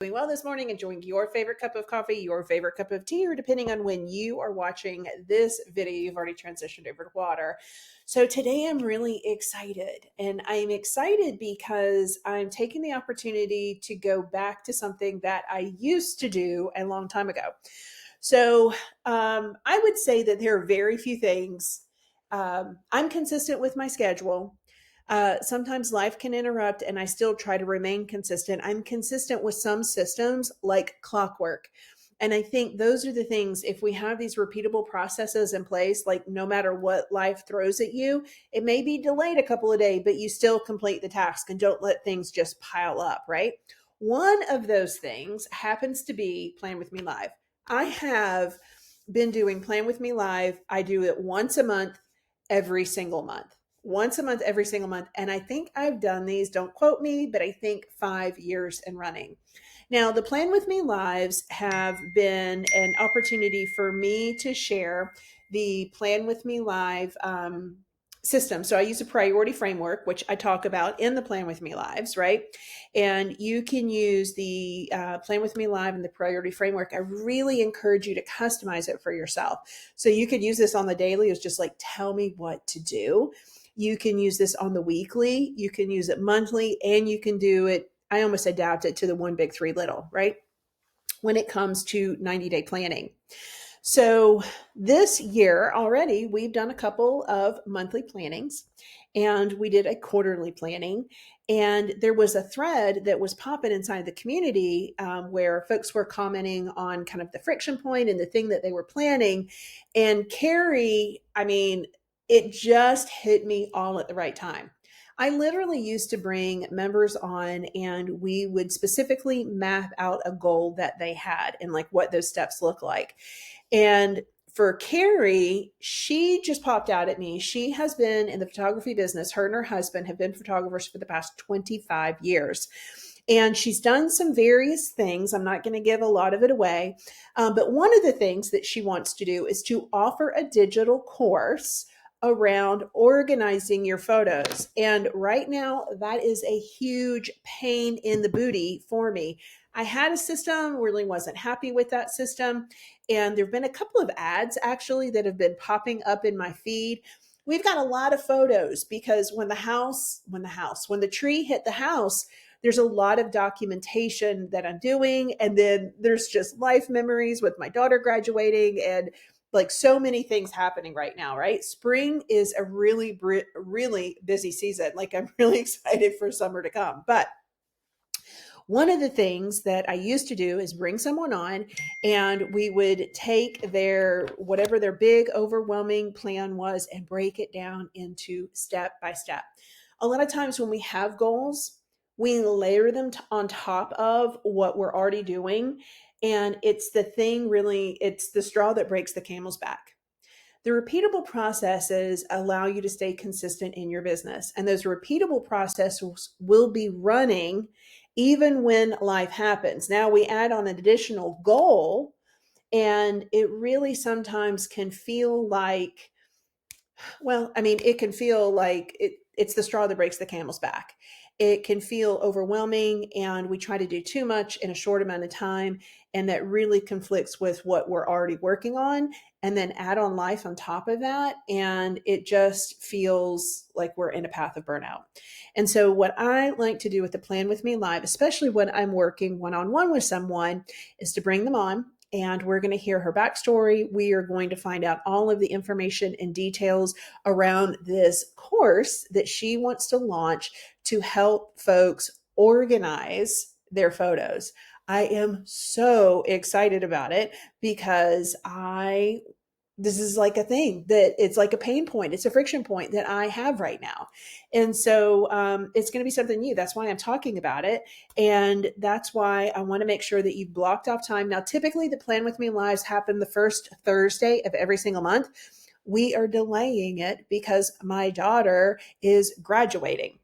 Doing well this morning, enjoying your favorite cup of coffee, your favorite cup of tea, or depending on when you are watching this video, you've already transitioned over to water. So today I'm really excited, and I'm excited because I'm taking the opportunity to go back to something that I used to do a long time ago. So I would say that there are very few things. I'm consistent with my schedule. Sometimes life can interrupt, and I still try to remain consistent. I'm consistent with some systems like clockwork. And I think those are the things, if we have these repeatable processes in place, like no matter what life throws at you, it may be delayed a couple of days, but you still complete the task and don't let things just pile up, right? One of those things happens to be Plan With Me Live. I have been doing Plan With Me Live. I do it once a month, every single month. Once a month, every single month. And I think I've done these, don't quote me, but I think 5 years in running. Now, the Plan With Me Lives have been an opportunity for me to share the Plan With Me Live system. So I use a priority framework, which I talk about in the Plan With Me Lives, right? And you can use the Plan With Me Live and the priority framework. I really encourage you to customize it for yourself. So you could use this on the daily. It's just like, tell me what to do. You can use this on the weekly. You can use it monthly, and you can do it. I almost adapt it to the one big, three little, right? When it comes to 90-day planning. So this year already, we've done a couple of monthly plannings, and we did a quarterly planning. And there was a thread that was popping inside the community where folks were commenting on kind of the friction point and the thing that they were planning. And Carrie, it just hit me all at the right time. I literally used to bring members on, and we would specifically map out a goal that they had and like what those steps look like. And for Carrie, she just popped out at me. She has been in the photography business. Her and her husband have been photographers for the past 25 years. And she's done some various things. I'm not going to give a lot of it away. But one of the things that she wants to do is to offer a digital course around organizing your photos. And right now, that is a huge pain in the booty for me. I had a system, really wasn't happy with that system. And there have been a couple of ads actually that have been popping up in my feed. We've got a lot of photos because when the tree hit the house, there's a lot of documentation that I'm doing. And then there's just life memories with my daughter graduating and like so many things happening right now, right? Spring is a really, really busy season. Like I'm really excited for summer to come. But one of the things that I used to do is bring someone on, and we would take whatever their big overwhelming plan was and break it down into step by step. A lot of times when we have goals, we layer them on top of what we're already doing. And it's the straw that breaks the camel's back. The repeatable processes allow you to stay consistent in your business. And those repeatable processes will be running even when life happens. Now we add on an additional goal, and it really sometimes can feel like, it can feel like it's the straw that breaks the camel's back. It can feel overwhelming, and we try to do too much in a short amount of time, and that really conflicts with what we're already working on, and then add on life on top of that, and it just feels like we're in a path of burnout. And so what I like to do with the Plan With Me Live, especially when I'm working one-on-one with someone, is to bring them on, and we're going to hear her backstory. We are going to find out all of the information and details around this course that she wants to launch to help folks organize their photos. I am so excited about it because this is like a thing that it's like a pain point. It's a friction point that I have right now. And so it's going to be something new. That's why I'm talking about it. And that's why I want to make sure that you've blocked off time. Now, typically the Plan With Me Lives happen the first Thursday of every single month. We are delaying it because my daughter is graduating.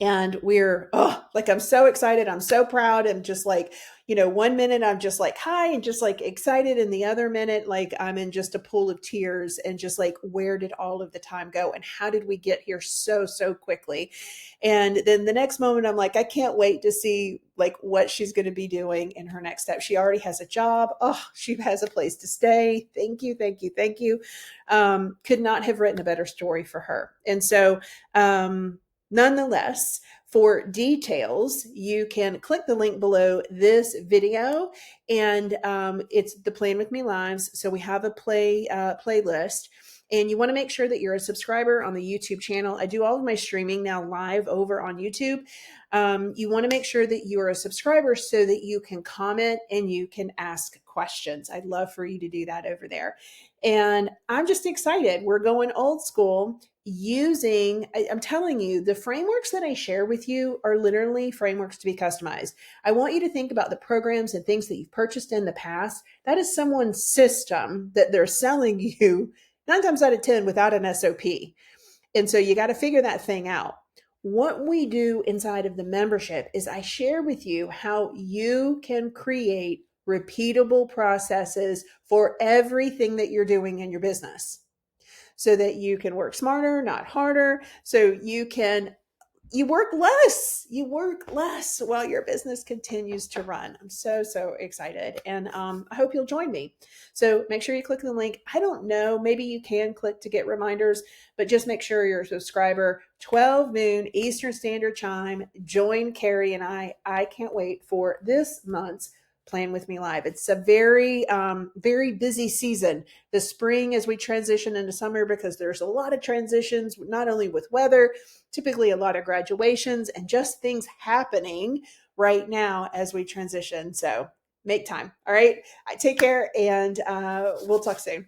And we're like, I'm so excited, I'm so proud. I'm just like, 1 minute I'm just like hi and just like excited, and the other minute like I'm in just a pool of tears and just like, where did all of the time go and how did we get here so quickly? And then the next moment I'm like, I can't wait to see like what she's going to be doing in her next step. She already has a job. She has a place to stay. Thank you. Could not have written a better story for her. And so nonetheless, for details, you can click the link below this video, and it's the Plan With Me Lives. So we have a playlist, and you want to make sure that you're a subscriber on the YouTube channel. I do all of my streaming now live over on YouTube. You want to make sure that you're a subscriber so that you can comment and you can ask questions. I'd love for you to do that over there. And I'm just excited. We're going old school using, I'm telling you, the frameworks that I share with you are literally frameworks to be customized. I want you to think about the programs and things that you've purchased in the past. That is someone's system that they're selling you 9 times out of 10 without an SOP. And so you got to figure that thing out. What we do inside of the membership is I share with you how you can create repeatable processes for everything that you're doing in your business so that you can work smarter, not harder, so you work less while your business continues to run. I'm so excited, and I hope you'll join me. So make sure you click the link. I don't know, maybe you can click to get reminders, but just make sure you're a subscriber. 12 noon Eastern Standard Time. Join Carrie and I can't wait for this month's Plan With Me Live. It's a very busy season, the spring as we transition into summer, because there's a lot of transitions, not only with weather, typically a lot of graduations and just things happening right now as we transition. So make time. All right. Take care, and we'll talk soon.